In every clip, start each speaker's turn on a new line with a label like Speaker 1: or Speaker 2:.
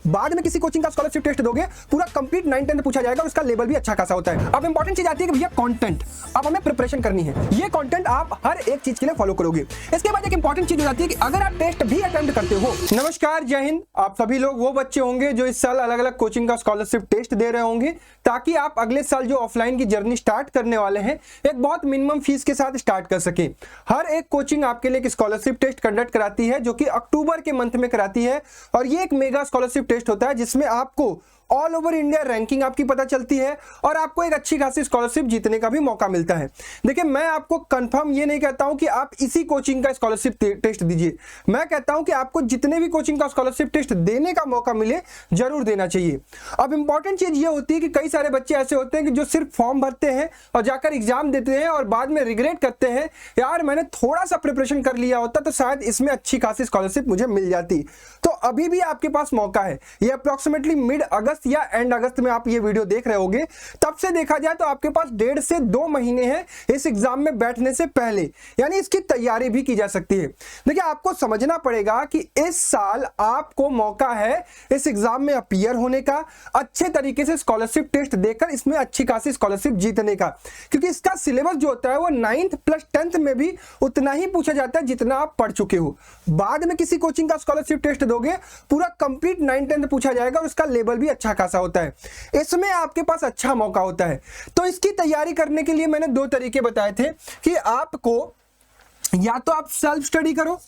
Speaker 1: बाद में किसी कोचिंग का स्कॉलरशिप टेस्ट दोगे, पूरा कंप्लीट 9-10 पूछा जाएगा और उसका लेवल भी अच्छा खासा होता है। अब इंपॉर्टेंट चीज आती है कि भैया कंटेंट, अब हमें प्रिपरेशन करनी है। ये कंटेंट आप हर एक चीज के लिए फॉलो करोगे। इसके बाद एक इंपॉर्टेंट चीज हो जाती है कि अगर आप टेस्ट भी अटेम्प्ट करते हो। नमस्कार, जय हिंद। आप सभी लोग वो बच्चे होंगे जो इस साल अलग अलग कोचिंग का स्कॉलरशिप टेस्ट दे रहे होंगे, ताकि आप अगले साल जो ऑफलाइन की जर्नी स्टार्ट करने वाले हैं एक बहुत मिनिमम फीस के साथ स्टार्ट कर सके। हर एक कोचिंग आपके लिए एक स्कॉलरशिप टेस्ट कंडक्ट कराती है, जो कि अक्टूबर के मंथ में कराती है, और ये एक मेगा स्कॉलरशिप टेस्ट होता है जिसमें आपको ऑल ओवर इंडिया रैंकिंग आपकी पता चलती है और आपको एक अच्छी खासी स्कॉलरशिप जीतने का भी मौका मिलता है। देखिए, मैं आपको कंफर्म ये नहीं कहता हूं कि आप इसी कोचिंग का स्कॉलरशिप टेस्ट दीजिए। मैं कहता हूं कि आपको जितने भी कोचिंग का स्कॉलरशिप टेस्ट देने का मौका मिले जरूर देना चाहिए। अब इंपॉर्टेंट चीज ये होती है कि कई सारे बच्चे ऐसे होते हैं कि जो सिर्फ फॉर्म भरते हैं और जाकर एग्जाम देते हैं और बाद में रिग्रेट करते हैं, यार मैंने थोड़ा सा प्रिपरेशन कर लिया होता तो शायद इसमें अच्छी खासी स्कॉलरशिप मुझे मिल जाती। तो अभी भी आपके पास मौका है। ये अप्रोक्सीमेटली मिड अगस्त या एंड अगस्त में आप ये वीडियो देख रहे होगे, तब से देखा जाए तो आपके पास 1.5 से 2 महीने हैं इस एग्जाम में बैठने से पहले, यानी इसकी तैयारी भी की जा सकती है। देखिए, आपको समझना पड़ेगा कि इस साल आपको मौका है इस एग्जाम में अपीयर होने का, अच्छे तरीके से स्कॉलरशिप टेस्ट देकर इसमें अच्छी खासी स्कॉलरशिप जीतने का, क्योंकि इसका सिलेबस जो होता है वो 9th प्लस 10th में भी उतना ही पूछा जाता है जितना आप पढ़ चुके हो। बाद में किसी कोचिंग का स्कॉलरशिप टेस्ट दोगे, पूरा कंप्लीट 9-10 पूछा जाएगा और उसका लेवल भी अच्छा खासा होता है। इसमें आपके पास अच्छा मौका होता है। तो इसकी तैयारी करने के लिए मैंने 2 तरीके बताए थे कि आपको या तो आप सेल्फ स्टडी करो,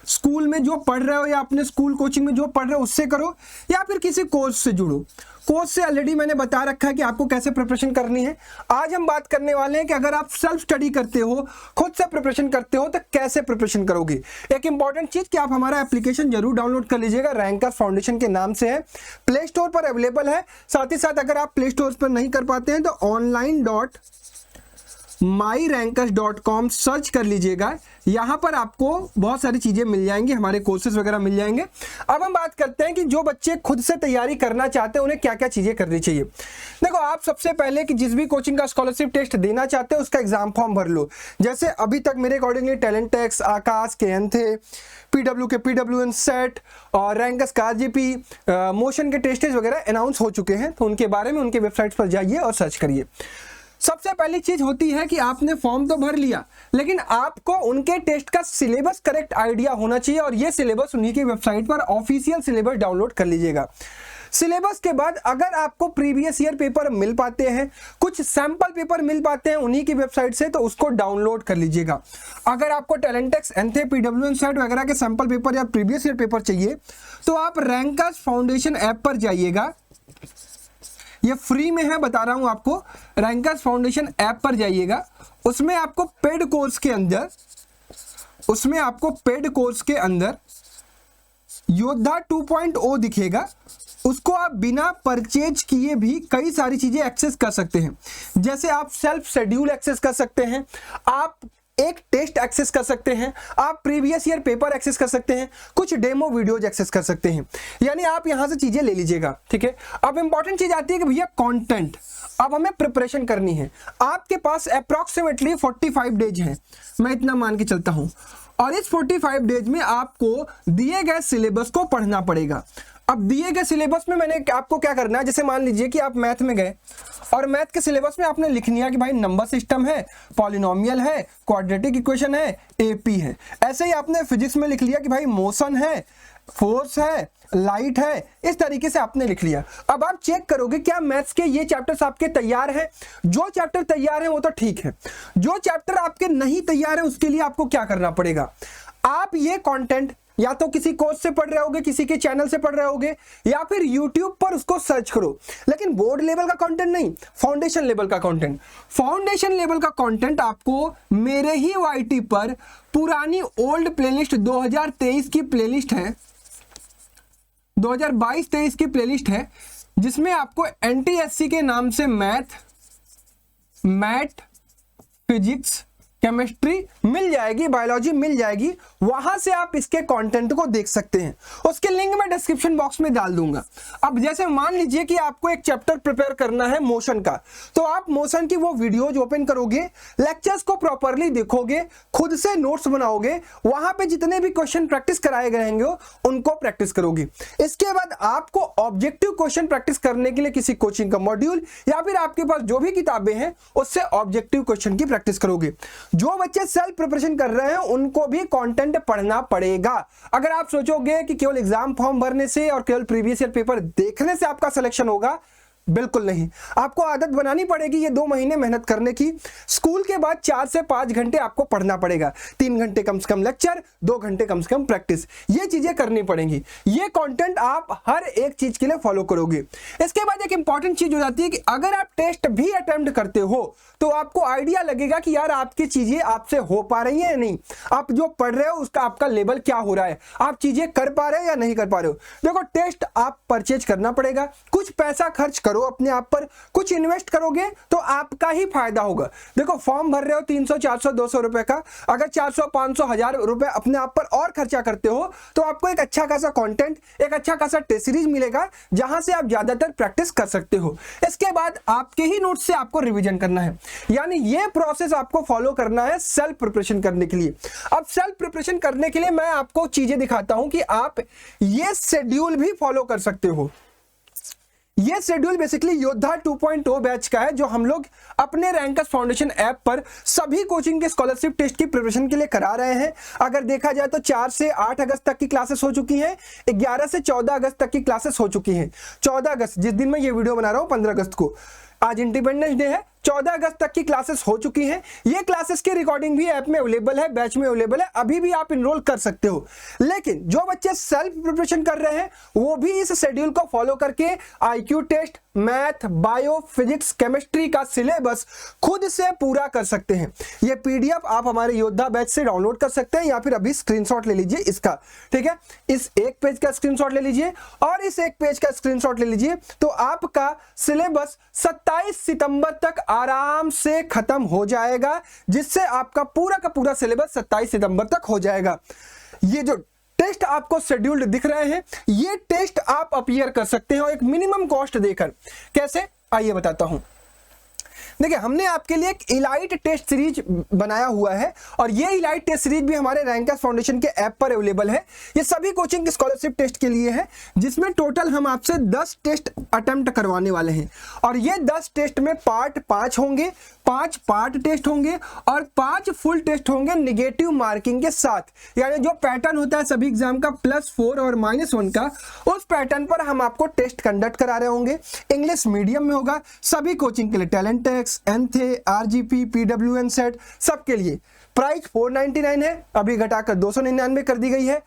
Speaker 1: स्कूल में जो पढ़ रहे हो या अपने स्कूल कोचिंग में जो पढ़ रहे हो उससे करो, या फिर किसी कोर्स से जुड़ो। कोर्स से ऑलरेडी मैंने बता रखा है कि आपको कैसे प्रिपरेशन करनी है। आज हम बात करने वाले हैं कि अगर आप सेल्फ स्टडी करते हो, खुद से प्रिपरेशन करते हो, तो कैसे प्रिपरेशन करोगे। एक इंपॉर्टेंट चीज कि आप हमारा एप्लीकेशन जरूर डाउनलोड कर लीजिएगा। रैंकर्स फाउंडेशन के नाम से है, प्ले स्टोर पर अवेलेबल है। साथ ही साथ अगर आप प्ले स्टोर पर नहीं कर पाते हैं तो online.myrankers.com सर्च कर लीजिएगा। यहां पर आपको बहुत सारी चीजें मिल जाएंगी, हमारे कोर्सेज वगैरह मिल जाएंगे। अब हम बात करते हैं कि जो बच्चे खुद से तैयारी करना चाहते हैं उन्हें क्या क्या चीजें करनी चाहिए। देखो, आप सबसे पहले कि जिस भी कोचिंग का स्कॉलरशिप टेस्ट देना चाहते हो उसका एग्जाम फॉर्म भर लो। जैसे अभी तक मेरे अकॉर्डिंगली टैलेंटेक्स, आकाश, केएनथे, पीडब्ल्यू के PWN सेट और रैंकर्स का RGP, मोशन के टेस्टेज वगैरह अनाउंस हो चुके हैं, तो उनके बारे में उनके वेबसाइट पर जाइए और सर्च करिए। सबसे पहली चीज होती है कि आपने फॉर्म तो भर लिया, लेकिन आपको उनके टेस्ट का सिलेबस करेक्ट आइडिया होना चाहिए, और ये सिलेबस उन्हीं की वेबसाइट पर ऑफिशियल सिलेबस डाउनलोड कर लीजिएगा। सिलेबस के बाद अगर आपको प्रीवियस ईयर पेपर मिल पाते हैं, कुछ सैंपल पेपर मिल पाते हैं उन्हीं की वेबसाइट से, तो उसको डाउनलोड कर लीजिएगा। अगर आपको टैलेंटेक्स, एनथे, PWN सेट वगैरह के सैंपल पेपर या प्रीवियस ईयर पेपर चाहिए तो आप रैंकर्स फाउंडेशन ऐप पर जाइएगा। ये फ्री में है, बता रहा हूं आपको। रैंकर्स फाउंडेशन ऐप पर जाइएगा, उसमें आपको पेड कोर्स के अंदर योद्धा 2.0 दिखेगा। उसको आप बिना परचेज किए भी कई सारी चीजें एक्सेस कर सकते हैं। जैसे आप सेल्फ शेड्यूल एक्सेस कर सकते हैं, आप एक टेस्ट एक्सेस कर सकते हैं, आप प्रीवियस ईयर पेपर एक्सेस कर सकते हैं, कुछ डेमो वीडियोज एक्सेस कर सकते हैं। यानी आप यहां से चीजें ले लीजिएगा, ठीक है। अब इंपॉर्टेंट चीज आती है कि भैया कंटेंट, अब हमें प्रिपरेशन करनी है। आपके पास अप्रोक्सीमेटली 45 डेज हैं, मैं इतना मान के चलता हूं, और इस 45 डेज में आपको दिए गए सिलेबस को पढ़ना पड़ेगा। अब दिए गए सिलेबस में मैंने आपको क्या करना है, जैसे मान लीजिए कि आप मैथ में गए और मैथ के सिलेबस में आपने लिख लिया कि भाई नंबर सिस्टम है, पॉलिनोमियल है, क्वाड्रेटिक इक्वेशन है, AP है। ऐसे ही आपने फिजिक्स में लिख लिया कि भाई मोशन है, फोर्स है, लाइट है, इस तरीके से आपने लिख लिया। अब आप चेक करोगे क्या मैथ्स के ये चैप्टर्स आपके तैयार हैं। जो चैप्टर तैयार है वो तो ठीक है, जो चैप्टर आपके नहीं तैयार है उसके लिए आपको क्या करना पड़ेगा। आप ये कंटेंट या तो किसी कोर्स से पढ़ रहे होगे, किसी के चैनल से पढ़ रहे होगे, या फिर YouTube पर उसको सर्च करो, लेकिन बोर्ड लेवल का कंटेंट नहीं, फाउंडेशन लेवल का कंटेंट। फाउंडेशन लेवल का कंटेंट आपको मेरे ही YT पर पुरानी ओल्ड प्लेलिस्ट 2023 की प्लेलिस्ट है, 2022-23 की प्लेलिस्ट है, जिसमें आपको NTSC के नाम से मैथ, फिजिक्स, केमिस्ट्री मिल जाएगी, बायोलॉजी मिल जाएगी। वहां से आप इसके कंटेंट को देख सकते हैं। उसके लिंक मैं डिस्क्रिप्शन बॉक्स में डाल दूंगा। अब जैसे मान लीजिए कि आपको एक चैप्टर प्रिपेयर करना है मोशन का, तो आप मोशन की वो वीडियोज ओपन करोगे, लेक्चर्स को प्रॉपरली देखोगे, खुद से नोट्स बनाओगे, वहां पे जितने भी क्वेश्चन प्रैक्टिस कराए गए होंगे उनको प्रैक्टिस करोगे। इसके बाद आपको ऑब्जेक्टिव क्वेश्चन प्रैक्टिस करने के लिए किसी कोचिंग का मॉड्यूल या फिर आपके पास जो भी किताबें हैं उससे ऑब्जेक्टिव क्वेश्चन की प्रैक्टिस करोगे। जो बच्चे सेल्फ प्रिपरेशन कर रहे हैं उनको भी कंटेंट पढ़ना पड़ेगा। अगर आप सोचोगे कि केवल एग्जाम फॉर्म भरने से और केवल प्रीवियस ईयर पेपर देखने से आपका सिलेक्शन होगा, बिल्कुल नहीं। आपको आदत बनानी पड़ेगी ये 2 महीने मेहनत करने की। स्कूल के बाद 4 से 5 घंटे आपको पढ़ना पड़ेगा, 3 घंटे कम से कम लेक्चर, 2 घंटे कम से कम प्रैक्टिस, ये चीजें करनी पड़ेंगी। ये कंटेंट आप हर एक चीज के लिए फॉलो करोगे। इसके बाद एक इंपॉर्टेंट चीज हो जाती है कि अगर आप टेस्ट भी अटेम्प्ट करते हो तो आपको आइडिया लगेगा कि यार आपकी चीजें आपसे हो पा रही है या नहीं, आप जो पढ़ रहे हो उसका आपका लेवल क्या हो रहा है, आप चीजें कर पा रहे हो या नहीं कर पा रहे हो। देखो, टेस्ट आप परचेज करना पड़ेगा, कुछ पैसा खर्च करो अपने आप पर, कुछ इन्वेस्ट करोगे तो आपका ही फायदा होगा। देखो, फॉर्म भर रहे हो 300 400 200 रुपए का, अगर 400 500 1000 रुपए अपने आप पर और खर्चा करते हो तो आपको एक अच्छा खासा कंटेंट, एक अच्छा खासा टेस्ट सीरीज मिलेगा जहां से आप ज्यादातर प्रैक्टिस कर सकते हो। इसके बाद आपके ही नोट्स से आपको रिवीजन करना है, यानी ये प्रोसेस आपको फॉलो करना है सेल्फ प्रिपरेशन करने के लिए। अब सेल्फ प्रिपरेशन करने के लिए मैं आपको चीजें दिखाता हूं कि आप ये शेड्यूल भी फॉलो कर सकते हो। ये शेड्यूल बेसिकली योद्धा 2.0 बैच का है, जो हम लोग अपने रैंकर्स फाउंडेशन ऐप पर सभी कोचिंग के स्कॉलरशिप टेस्ट की प्रिपरेशन के लिए करा रहे हैं। अगर देखा जाए तो 4 से 8 अगस्त तक की क्लासेस हो चुकी हैं, 11 से 14 अगस्त तक की क्लासेस हो चुकी हैं। 14 अगस्त जिस दिन मैं ये वीडियो बना रहा हूं, 15 अगस्त को, आज इंडिपेंडेंस डे है, 14 अगस्त तक की क्लासेस हो चुकी हैं। ये क्लासेस की रिकॉर्डिंग भी ऐप में अवेलेबल है, बैच में अवेलेबल है, अभी भी आप इनरोल कर सकते हो। लेकिन जो बच्चे सेल्फ प्रिपरेशन कर रहे हैं वो भी इस शेड्यूल को फॉलो करके IQ test, math, bio, physics, chemistry का सिलेबस खुद से पूरा कर सकते हैं। ये पीडीएफ आप हमारे योद्धा बैच से डाउनलोड कर सकते हैं या फिर अभी स्क्रीनशॉट ले लीजिए इसका, ठीक है। इस एक पेज का स्क्रीनशॉट ले लीजिए और इस एक पेज का स्क्रीनशॉट ले लीजिए, तो आपका सिलेबस 27 सितंबर तक आराम से खत्म हो जाएगा, जिससे आपका पूरा का पूरा सिलेबस 27 सितंबर तक हो जाएगा। ये जो टेस्ट आपको शेड्यूल्ड दिख रहे हैं, ये टेस्ट आप अपीयर कर सकते हैं एक मिनिमम कॉस्ट देकर। कैसे, आइए बताता हूं। देखिए, हमने आपके लिए एक इलाइट टेस्ट सीरीज बनाया हुआ है और ये इलाइट टेस्ट सीरीज भी हमारे रैंकर्स फाउंडेशन के ऐप पर अवेलेबल है। ये सभी कोचिंग के स्कॉलरशिप टेस्ट के लिए है, जिसमें टोटल हम आपसे 10 टेस्ट अटेम्प्ट करवाने वाले हैं और ये 10 टेस्ट में पार्ट 5 होंगे, 5 पार्ट टेस्ट होंगे और 5 फुल टेस्ट होंगे नेगेटिव मार्किंग के साथ। यानी जो पैटर्न होता है सभी एग्जाम का +4 और -1 का, उस पैटर्न पर हम आपको टेस्ट कंडक्ट करा रहे होंगे। इंग्लिश मीडियम में होगा, सभी कोचिंग के लिए, टैलेंट टेक्स, एनथे, आरजीपी, पीडब्ल्यूएन सेट, सबके लिए। प्राइस 499 है, अभी घटाकर 299 कर दी गई है।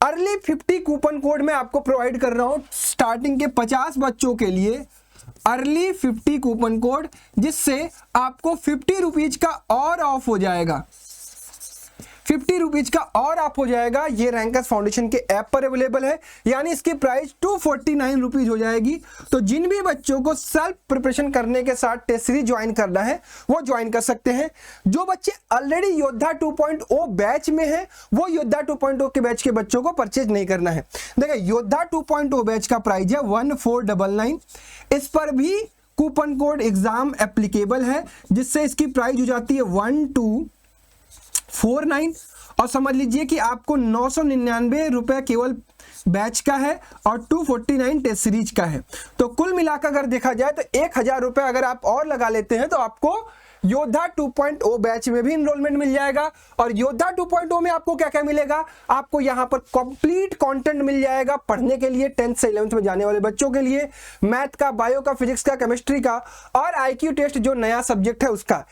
Speaker 1: अर्ली 50 कूपन कोड में आपको प्रोवाइड कर रहा हूं स्टार्टिंग के 50 बच्चों के लिए, अर्ली 50 कूपन कोड, जिससे आपको 50 रुपीज का और ऑफ हो जाएगा, 50 रुपीज का और ऑफ हो जाएगा। ये रैंकर्स फाउंडेशन के ऐप पर अवेलेबल है, यानी इसकी प्राइस 249 रुपीज हो जाएगी। तो जिन भी बच्चों को सेल्फ प्रिपरेशन करने के साथ टेस्ट सीरीज ज्वाइन करना है वो ज्वाइन कर सकते हैं। जो बच्चे ऑलरेडी योद्धा 2.0 बैच में हैं वो योद्धा 2.0 के बैच के बच्चों को परचेज नहीं करना है। देखिए, योद्धा 2.0 बैच का प्राइस है 1499, इस पर भी कूपन कोड एग्जाम एप्लीकेबल है, जिससे इसकी प्राइस हो जाती है 1249 और समझ लीजिए कि आपको 999 रुपए केवल बैच का है और 249 टेस्ट सीरीज का है। तो कुल मिलाकर अगर देखा जाए तो 1000 रुपए अगर आप और लगा लेते हैं तो आपको योद्धा 2.0 बैच में भी इनरोलमेंट मिल जाएगा। और योद्धा 2.0 में आपको क्या क्या मिलेगा, आपको यहाँ पर कंप्लीट कंटेंट मिल जाएगा पढ़ने के लिए, 10th से 11th में जाने वाले बच्चों के लिए, मैथ का, बायो का, फिजिक्स का, केमिस्ट्री का और आईक्यू टेस्ट जो नया सब्जेक्ट है उसका।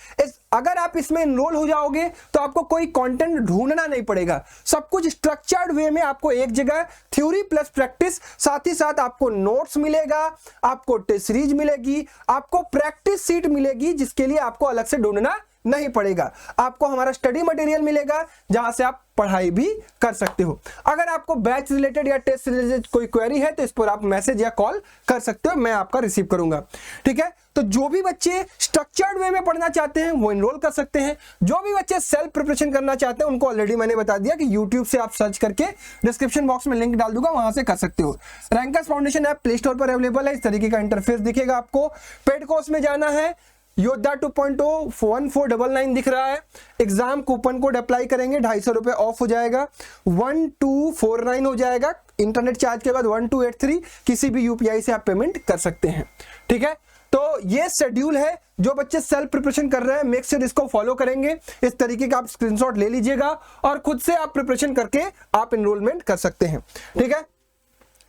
Speaker 1: अगर आप इसमें इनरोल हो जाओगे तो आपको कोई कंटेंट ढूंढना नहीं पड़ेगा, सब कुछ स्ट्रक्चर्ड वे में आपको एक जगह थ्योरी प्लस प्रैक्टिस, साथ ही साथ आपको नोट्स मिलेगा, आपको टेस्ट सीरीज मिलेगी, आपको प्रैक्टिस सीट मिलेगी, जिसके लिए आपको अलग से ढूंढना नहीं पड़ेगा, आपको हमारा स्टडी मटेरियल मिलेगा जहां से आप पढ़ाई भी कर सकते हो। अगर आपको बैच रिलेटेड या टेस्ट रिलेटेड कोई क्वेरी है तो इस पर आप मैसेज या कॉल कर सकते हो, मैं आपका रिसीव करूंगा। ठीक है, तो जो भी बच्चे स्ट्रक्चर्ड वे में पढ़ना चाहते हैं वो एनरोल कर सकते हैं। जो भी बच्चे सेल्फ प्रिपरेशन करना चाहते हैं उनको ऑलरेडी मैंने बता दिया कि यूट्यूब से आप सर्च करके डिस्क्रिप्शन बॉक्स में लिंक डाल दूंगा, वहां से कर सकते हो। Rankers foundation app play store पर अवेलेबल है, इस तरीके का इंटरफेस दिखेगा आपको। पेड कोर्स में जाना है, योद्धा 2.0 1499 दिख रहा है। एग्जाम कूपन कोड अप्लाई करेंगे, 250 रुपए ऑफ हो जाएगा, 1249 हो जाएगा। इंटरनेट चार्ज के बाद 1283 किसी भी यूपीआई से आप पेमेंट कर सकते हैं। ठीक है, तो ये शेड्यूल है। जो बच्चे सेल्फ प्रिपरेशन कर रहे हैं मेक श्योर इसको फॉलो करेंगे। इस तरीके का आप स्क्रीनशॉट ले लीजिएगा और खुद से आप प्रिपरेशन करके आप एनरोलमेंट कर सकते हैं। ठीक है,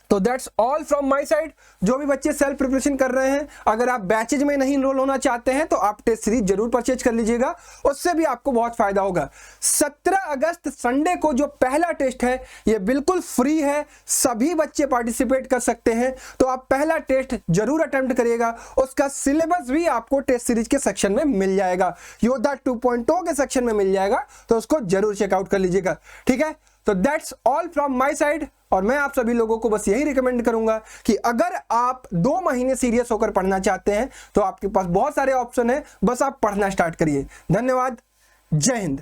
Speaker 1: तो that's all from my side. जो भी बच्चे सेल्फ प्रिपरेशन कर रहे हैं, अगर आप बैचेज में नहीं इनरोल होना चाहते हैं तो आप टेस्ट सीरीज जरूर परचेज कर लीजिएगा, उससे भी आपको बहुत फायदा होगा। 17 अगस्त संडे को जो पहला टेस्ट है ये बिल्कुल फ्री है, सभी बच्चे पार्टिसिपेट कर सकते हैं। तो आप पहला टेस्ट जरूर अटेम्प्ट करिएगा, उसका सिलेबस भी आपको टेस्ट सीरीज के सेक्शन में मिल जाएगा, योद्धा 2.0 के सेक्शन में मिल जाएगा, तो उसको जरूर चेकआउट कर लीजिएगा। ठीक है, तो that's all from my side. और मैं आप सभी लोगों को बस यही रिकमेंड करूंगा कि अगर आप 2 महीने सीरियस होकर पढ़ना चाहते हैं तो आपके पास बहुत सारे ऑप्शन हैं, बस आप पढ़ना स्टार्ट करिए। धन्यवाद, जय हिंद।